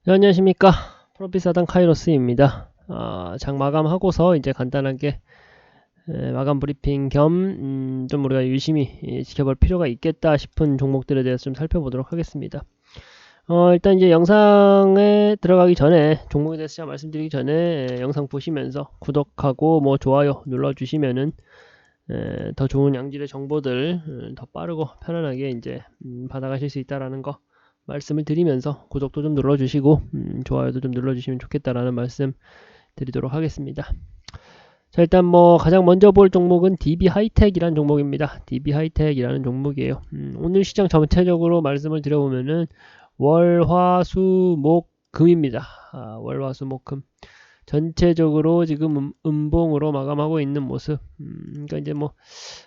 네, 안녕하십니까. 프로피사단 카이로스입니다. 장 마감하고서 이제 간단하게 마감 브리핑 겸 좀 우리가 유심히 지켜볼 필요가 있겠다 싶은 종목들에 대해서 좀 살펴보도록 하겠습니다. 일단 이제 영상에 들어가기 전에 종목에 대해서 제가 말씀드리기 전에 영상 보시면서 구독하고 뭐 좋아요 눌러주시면은 더 좋은 양질의 정보들 더 빠르고 편안하게 이제 받아가실 수 있다라는 거 말씀을 드리면서 구독도 좀 눌러주시고 좋아요도 좀 눌러주시면 좋겠다라는 말씀 드리도록 하겠습니다. 자, 일단 뭐 가장 먼저 볼 종목은 DB 하이텍이라는 종목입니다. DB 하이텍이라는 종목이에요. 오늘 시장 전체적으로 말씀을 드려보면은 월, 화, 수, 목, 금입니다. 월, 화, 수, 목, 금. 전체적으로 지금 음봉으로 마감하고 있는 모습. 그러니까 이제 뭐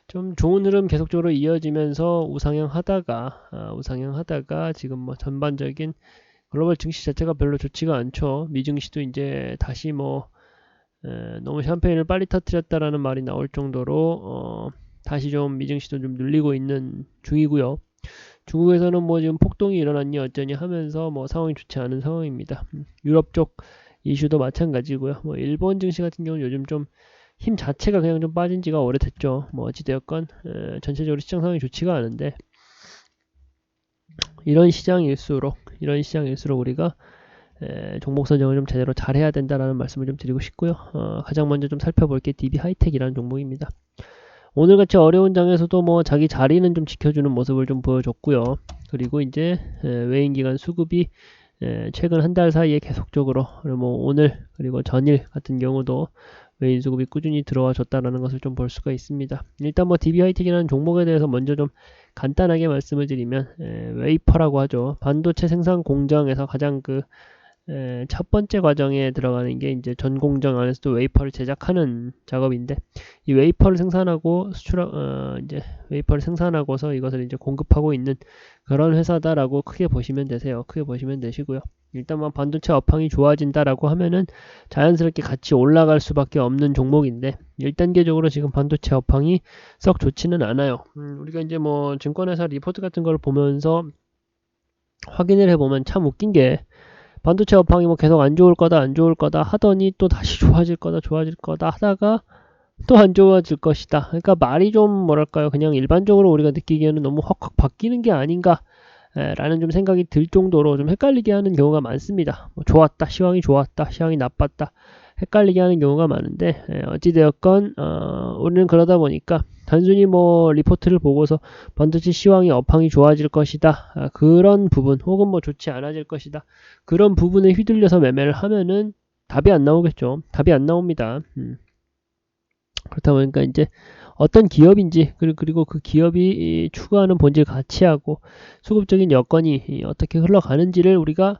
좀 좋은 흐름 계속적으로 이어지면서 우상향 하다가 지금 뭐 전반적인 글로벌 증시 자체가 별로 좋지가 않죠. 미증시도 이제 다시 뭐 너무 샴페인을 빨리 터뜨렸다라는 말이 나올 정도로 다시 좀 미증시도 좀 눌리고 있는 중이고요. 중국에서는 뭐 지금 폭동이 일어났니 어쩌니 하면서 뭐 상황이 좋지 않은 상황입니다. 유럽 쪽 이슈도 마찬가지고요. 뭐 일본 증시 같은 경우는 요즘 좀 힘 자체가 그냥 좀 빠진 지가 오래됐죠. 뭐 어찌되었건 전체적으로 시장 상황이 좋지가 않은데 이런 시장일수록 우리가 종목 선정을 좀 제대로 잘해야 된다라는 말씀을 좀 드리고 싶고요. 가장 먼저 좀 살펴볼 게 DB 하이텍이라는 종목입니다. 오늘같이 어려운 장에서도 뭐 자기 자리는 좀 지켜주는 모습을 좀 보여줬고요. 그리고 이제 외인기관 수급이 최근 한 달 사이에 계속적으로 뭐 오늘 그리고 전일 같은 경우도 외인 수급이 꾸준히 들어와 줬다라는 것을 좀 볼 수가 있습니다. 일단 뭐 DB 하이텍이라는 종목에 대해서 먼저 좀 간단하게 말씀을 드리면 웨이퍼라고 하죠. 반도체 생산 공정에서 가장 첫 번째 과정에 들어가는 게 이제 전 공정 안에서도 웨이퍼를 제작하는 작업인데 이 웨이퍼를 생산하고 이제 웨이퍼를 생산하고서 이것을 이제 공급하고 있는 그런 회사다라고 크게 보시면 되세요. 크게 보시면 되시고요. 일단 뭐 반도체 업황이 좋아진다라고 하면은 자연스럽게 같이 올라갈 수밖에 없는 종목인데 1단계적으로 지금 반도체 업황이 썩 좋지는 않아요. 우리가 이제 뭐 증권회사 리포트 같은 걸 보면서 확인을 해보면 참 웃긴 게 반도체 업황이 뭐 계속 안 좋을 거다 하더니 또 다시 좋아질 거다 하다가 또 안 좋아질 것이다. 그러니까 말이 좀 뭐랄까요, 그냥 일반적으로 우리가 느끼기에는 너무 확확 바뀌는 게 아닌가 라는 좀 생각이 들 정도로 좀 헷갈리게 하는 경우가 많습니다. 뭐 좋았다, 시황이 좋았다, 시황이 나빴다 헷갈리게 하는 경우가 많은데 어찌되었건 우리는 그러다 보니까 단순히 뭐 리포트를 보고서 반드시 시황이 업황이 좋아질 것이다 그런 부분 혹은 뭐 좋지 않아질 것이다 그런 부분에 휘둘려서 매매를 하면은 답이 안 나오겠죠. 답이 안 나옵니다. 그렇다 보니까 이제 어떤 기업인지 그리고 그 기업이 추구하는 본질 가치하고 수급적인 여건이 어떻게 흘러가는지를 우리가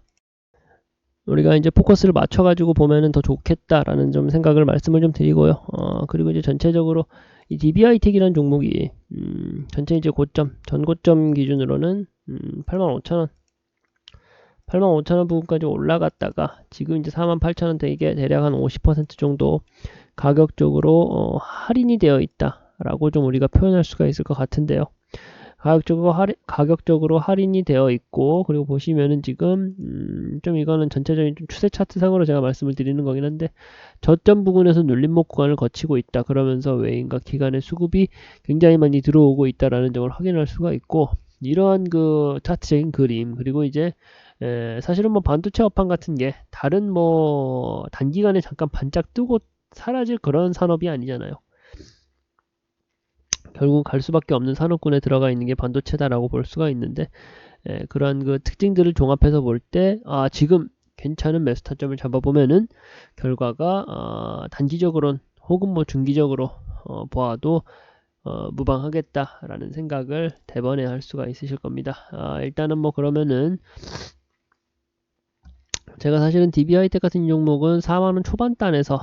이제 포커스를 맞춰가지고 보면은 더 좋겠다라는 좀 생각을 말씀을 좀 드리고요. 그리고 이제 전체적으로 이 DBI텍이라는 종목이 전체 이제 전고점 기준으로는 85,000원 85,000원 부분까지 올라갔다가 지금 이제 48,000원 되게 대략 한 50% 정도 가격적으로 할인이 되어 있다라고 좀 우리가 표현할 수가 있을 것 같은데요. 가격적으로 할인이 되어 있고 그리고 보시면은 지금 좀 이거는 전체적인 좀 추세 차트상으로 제가 말씀을 드리는 거긴 한데 저점 부근에서 눌림목 구간을 거치고 있다. 그러면서 외인과 기관의 수급이 굉장히 많이 들어오고 있다라는 점을 확인할 수가 있고 이러한 그 차트적인 그림 그리고 이제 사실은 뭐 반도체 업황 같은 게 다른 뭐 단기간에 잠깐 반짝 뜨고 사라질 그런 산업이 아니잖아요. 결국 갈 수밖에 없는 산업군에 들어가 있는 게 반도체다라고 볼 수가 있는데 그러한 그 특징들을 종합해서 볼 때 지금 괜찮은 매수 타점을 잡아보면은 결과가 단기적으로는 혹은 뭐 중기적으로 보아도 무방하겠다라는 생각을 대번에 할 수가 있으실 겁니다. 일단은 뭐 그러면은 제가 사실은 DB하이텍 같은 종목은 4만원 초반단에서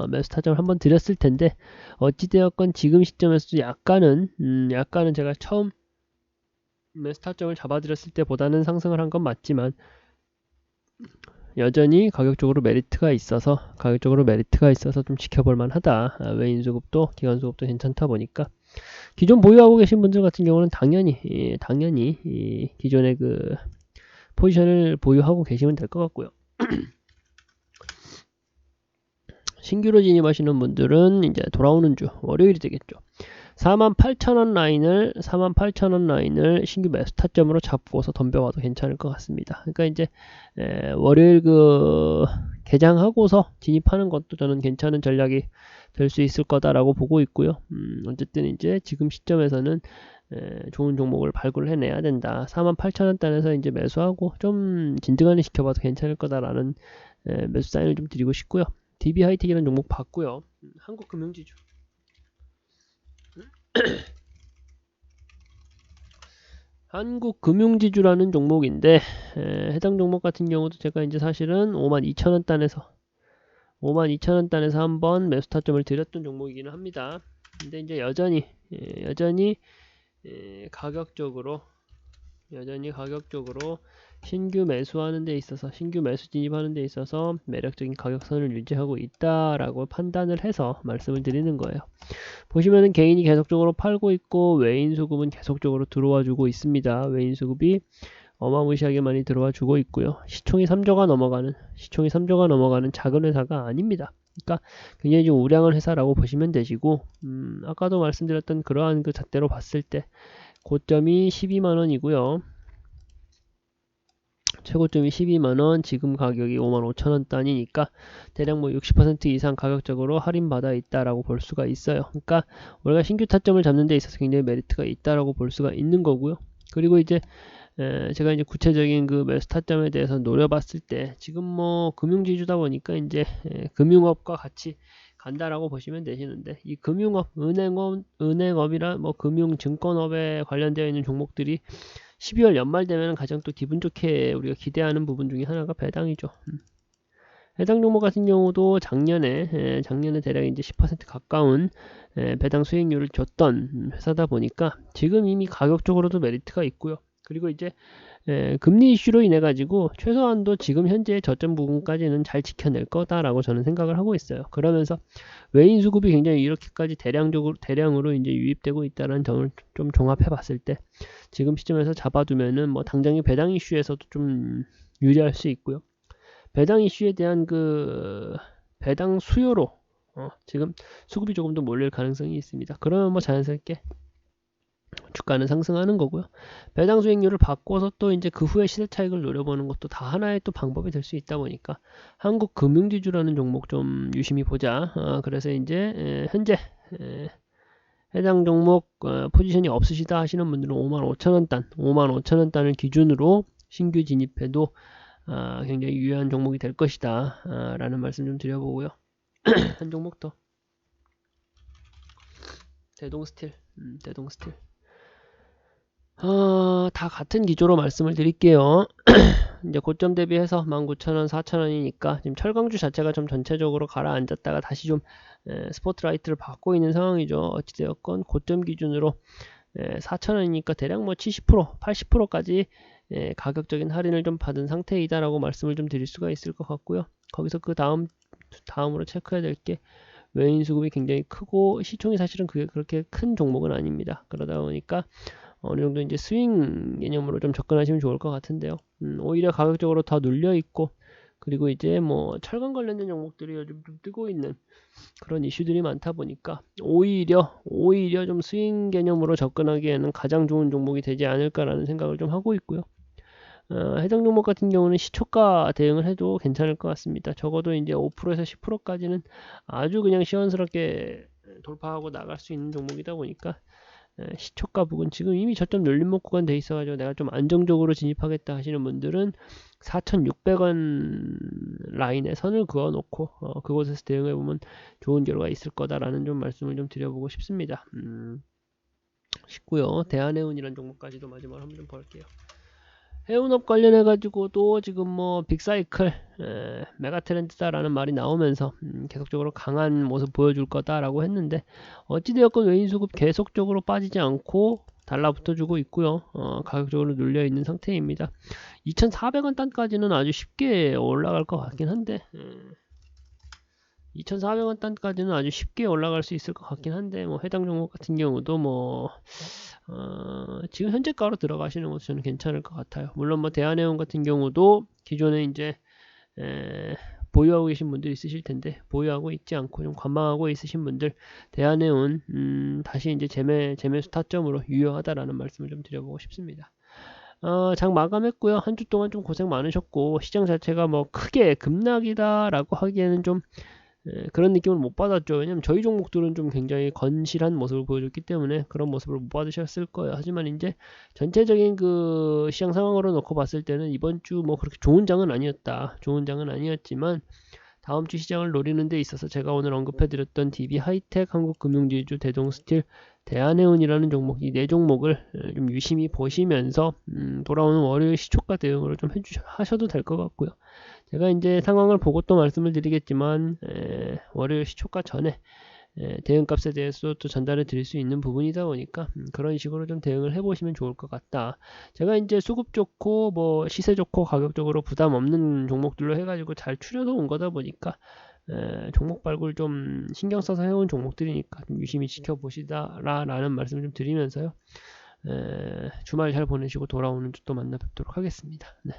매수 타점을 한번 드렸을 텐데 어찌되었건 지금 시점에서도 약간은 제가 처음 매수 타점을 잡아드렸을 때보다는 상승을 한 건 맞지만 여전히 가격적으로 메리트가 있어서 좀 지켜볼 만하다. 외인 수급도 기관 수급도 괜찮다 보니까 기존 보유하고 계신 분들 같은 경우는 당연히 기존의 그 포지션을 보유하고 계시면 될 것 같고요. 신규로 진입하시는 분들은 이제 돌아오는 주 월요일이 되겠죠. 48,000원 라인을 신규 매수 타점으로 잡고서 덤벼와도 괜찮을 것 같습니다. 그러니까 이제 월요일 그 개장하고서 진입하는 것도 저는 괜찮은 전략이 될 수 있을 거다라고 보고 있고요. 어쨌든 이제 지금 시점에서는 좋은 종목을 발굴해내야 된다. 48,000원 단에서 이제 매수하고 좀 진등하는 시켜봐도 괜찮을 거다라는 매수 사인을 좀 드리고 싶고요. DB 하이텍이라는 종목 봤고요. 한국금융지주. 한국금융지주라는 종목인데 해당 종목 같은 경우도 제가 이제 사실은 52,000원 단에서 한번 매수 타점을 드렸던 종목이기는 합니다. 근데 이제 여전히 가격적으로 신규 매수하는 데 있어서 신규 매수 진입하는 데 있어서 매력적인 가격선을 유지하고 있다라고 판단을 해서 말씀을 드리는 거예요. 보시면은 개인이 계속적으로 팔고 있고 외인 수급은 계속적으로 들어와 주고 있습니다. 외인 수급이 어마무시하게 많이 들어와 주고 있고요. 시총이 3조가 넘어가는 작은 회사가 아닙니다. 그러니까 굉장히 좀 우량한 회사라고 보시면 되시고 아까도 말씀드렸던 그러한 그 잣대로 봤을 때 고점이 12만원이고요. 최고점이 12만원, 지금 가격이 55,000원 단위니까 대략 뭐 60% 이상 가격적으로 할인받아 있다라고 볼 수가 있어요. 그러니까 우리가 신규 타점을 잡는 데 있어서 굉장히 메리트가 있다라고 볼 수가 있는 거고요. 그리고 이제 제가 이제 구체적인 그 매수 타점에 대해서 노려봤을 때 지금 뭐 금융지주다 보니까 이제 금융업과 같이 간다라고 보시면 되시는데 이 금융업, 은행업이나 뭐 금융증권업에 관련되어 있는 종목들이 12월 연말 되면 가장 또 기분 좋게 우리가 기대하는 부분 중에 하나가 배당이죠. 해당 종목 같은 경우도 작년에 대략 이제 10% 가까운 배당 수익률을 줬던 회사다 보니까 지금 이미 가격적으로도 메리트가 있고요. 그리고 이제 금리 이슈로 인해 가지고 최소한도 지금 현재 저점 부분까지는 잘 지켜낼 거다라고 저는 생각을 하고 있어요. 그러면서 외인 수급이 굉장히 이렇게까지 대량으로 이제 유입되고 있다는 점을 좀 종합해 봤을 때 지금 시점에서 잡아두면은 뭐 당장의 배당 이슈에서도 좀 유리할 수 있고요. 배당 이슈에 대한 그 배당 수요로 지금 수급이 조금 더 몰릴 가능성이 있습니다. 그러면 뭐 자연스럽게 주가는 상승하는 거고요. 배당 수익률을 바꿔서 또 이제 그 후에 시세 차익을 노려보는 것도 다 하나의 또 방법이 될 수 있다 보니까 한국금융지주라는 종목 좀 유심히 보자. 그래서 이제 현재 해당 종목 포지션이 없으시다 하시는 분들은 55,000원 단을 기준으로 신규 진입해도 굉장히 유효한 종목이 될 것이다 라는 말씀 좀 드려보고요. 한 종목 더 대동스틸 다 같은 기조로 말씀을 드릴게요. 이제 고점 대비해서 19,000원, 4,000원이니까 지금 철강주 자체가 좀 전체적으로 가라앉았다가 다시 좀 스포트라이트를 받고 있는 상황이죠. 어찌되었건 고점 기준으로 4,000원이니까 대략 뭐 70%, 80%까지 가격적인 할인을 좀 받은 상태이다라고 말씀을 좀 드릴 수가 있을 것 같고요. 거기서 그 다음으로 체크해야 될 게 외인 수급이 굉장히 크고 시총이 사실은 그게 그렇게 큰 종목은 아닙니다. 그러다 보니까 어느 정도 이제 스윙 개념으로 좀 접근하시면 좋을 것 같은데요. 오히려 가격적으로 더 눌려 있고 그리고 이제 뭐 철강 관련된 종목들이 요즘 좀 뜨고 있는 그런 이슈들이 많다 보니까 오히려 좀 스윙 개념으로 접근하기에는 가장 좋은 종목이 되지 않을까라는 생각을 좀 하고 있고요. 해당 종목 같은 경우는 시초가 대응을 해도 괜찮을 것 같습니다. 적어도 이제 5%에서 10%까지는 아주 그냥 시원스럽게 돌파하고 나갈 수 있는 종목이다 보니까 시초가 부분 지금 이미 저점 눌림목 구간 돼 있어가지고 내가 좀 안정적으로 진입하겠다 하시는 분들은 4,600원 라인에 선을 그어놓고 그곳에서 대응해보면 좋은 결과가 있을 거다라는 좀 말씀을 좀 드려보고 싶습니다. 싶고요. 대한해운이라는 종목까지도 마지막으로 한번 좀 볼게요. 해운업 관련해가지고도 지금 뭐 빅사이클 메가트렌드다라는 말이 나오면서 계속적으로 강한 모습 보여줄 거다라고 했는데 어찌되었건 외인수급 계속적으로 빠지지 않고 달라붙어주고 있고요. 가격적으로 눌려있는 상태입니다. 2,400원 단까지는 아주 쉽게 올라갈 것 같긴 한데 2,400원 단까지는 아주 쉽게 올라갈 수 있을 것 같긴 한데, 뭐 해당 종목 같은 경우도 뭐 지금 현재가로 들어가시는 것도 저는 괜찮을 것 같아요. 물론 뭐 대한해운 같은 경우도 기존에 이제 보유하고 계신 분들 있으실 텐데, 보유하고 있지 않고 좀 관망하고 있으신 분들, 대한해운 다시 이제 재매수 타점으로 유효하다라는 말씀을 좀 드려보고 싶습니다. 장 마감했고요. 한 주 동안 좀 고생 많으셨고, 시장 자체가 뭐 크게 급락이다라고 하기에는 좀 그런 느낌을 못 받았죠. 왜냐면 저희 종목들은 좀 굉장히 건실한 모습을 보여줬기 때문에 그런 모습을 못 받으셨을 거예요. 하지만 이제 전체적인 그 시장 상황으로 놓고 봤을 때는 이번 주 뭐 그렇게 좋은 장은 아니었다. 좋은 장은 아니었지만 다음 주 시장을 노리는 데 있어서 제가 오늘 언급해드렸던 DB 하이텍, 한국금융지주, 대동스틸, 대한해운이라는 종목, 이 네 종목을 좀 유심히 보시면서 돌아오는 월요일 시초가 대응으로 좀 하셔도 될 것 같고요. 제가 이제 상황을 보고 또 말씀을 드리겠지만 월요일 시초가 전에 대응값에 대해서 또 전달해 드릴 수 있는 부분이다 보니까 그런 식으로 좀 대응을 해보시면 좋을 것 같다. 제가 이제 수급 좋고 뭐 시세 좋고 가격적으로 부담 없는 종목들로 해가지고 잘 추려서 온 거다 보니까 종목 발굴 좀 신경 써서 해온 종목들이니까 좀 유심히 지켜보시다라는 말씀을 좀 드리면서요. 주말 잘 보내시고 돌아오는 주 또 만나 뵙도록 하겠습니다. 네.